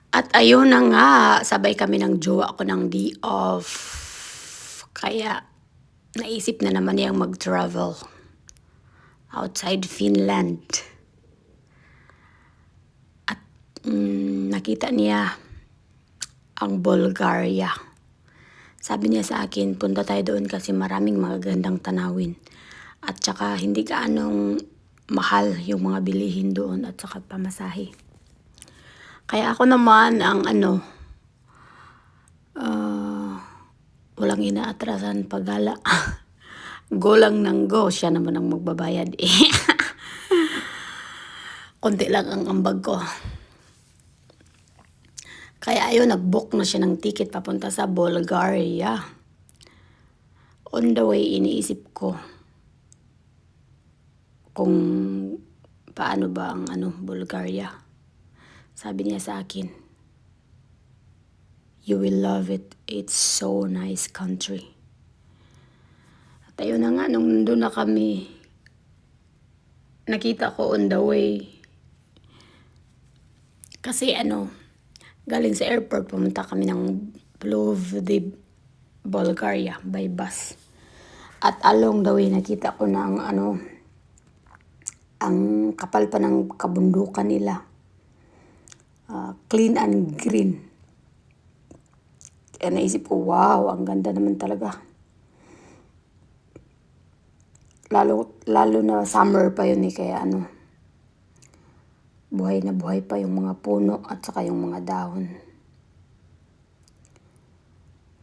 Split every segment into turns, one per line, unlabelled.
At ayun na nga, sabay kami ng jowa ko ng day off. Kaya naisip na naman niyang mag-travel outside Finland. At nakita niya ang Bulgaria. Sabi niya sa akin, punta tayo doon kasi maraming magagandang tanawin. At saka hindi gaanong mahal yung mga bilihin doon at saka pamasahe. Kaya ako naman ang walang inaatrasan paggala. Go lang ng go, siya naman ang magbabayad eh. Konti lang ang ambag ko. Kaya ayun, nag-book na siya ng ticket papunta sa Bulgaria. On the way, iniisip ko kung paano ba ang Bulgaria. Sabi niya sa akin, you will love it. It's so nice country. At ayun na nga, nung nandun na kami, nakita ko on the way. Kasi galing sa airport, pumunta kami ng Plovdiv, Bulgaria by bus. At along the way, nakita ko na ang kapal pa ng kabundukan nila. Clean and green. Kaya naisip ko, wow, ang ganda naman talaga. Lalo na summer pa yun kaya buhay na buhay pa yung mga puno at saka yung mga dahon.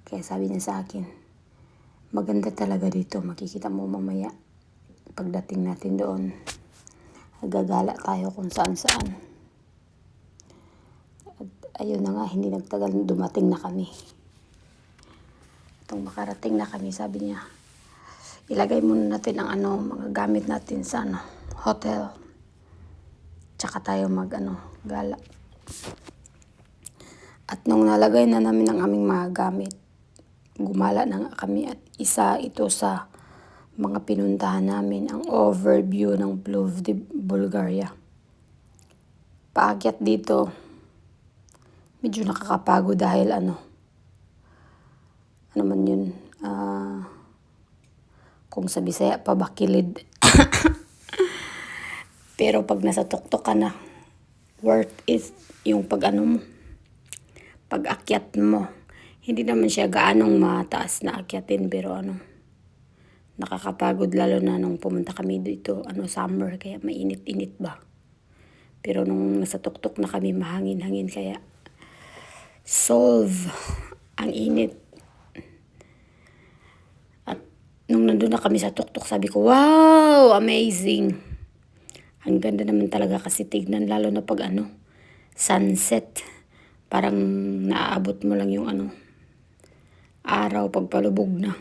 Kaya sabi niya sa akin, maganda talaga dito, makikita mo mamaya pagdating natin doon. Gagala tayo kung saan saan. At ayun na nga, hindi nagtagal, dumating na kami. Itong makarating na kami, sabi niya, ilagay muna natin ang mga gamit natin sa hotel. Tsaka tayo gala. At nung nalagay na namin ang aming mga gamit, gumala na nga kami at isa ito sa mga pinuntahan namin, ang overview ng Plovdiv, Bulgaria. Paakyat dito, medyo nakakapagod dahil man yun, kung sa Bisaya pa ba, kilid. Pero pag nasa tuktok ka na, worth it yung pag-akyat mo. Hindi naman siya gaanong mataas na akyatin, pero nakakapagod lalo na nung pumunta kami dito, summer, kaya mainit-init ba. Pero nung nasa tuktok na kami, mahangin-hangin, kaya solve ang init. At nung nandun na kami sa tuktok, sabi ko, wow, amazing. Ang ganda naman talaga kasi tignan, lalo na pag sunset. Parang naaabot mo lang yung araw pagpalubog na.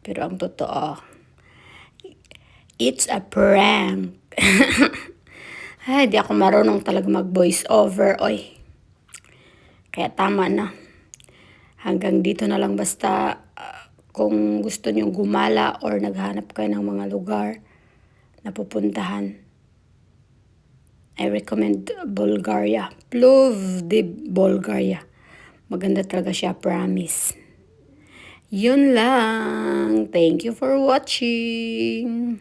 Pero ang totoo, it's a prank. Ay, di ako marunong talaga mag-voice over, oy. Kaya tama na. Hanggang dito na lang, basta kung gusto nyo gumala or naghanap kayo ng mga lugar na pupuntahan, I recommend Bulgaria. Plovdiv, Bulgaria. Maganda talaga siya, promise. Yun lang. Thank you for watching.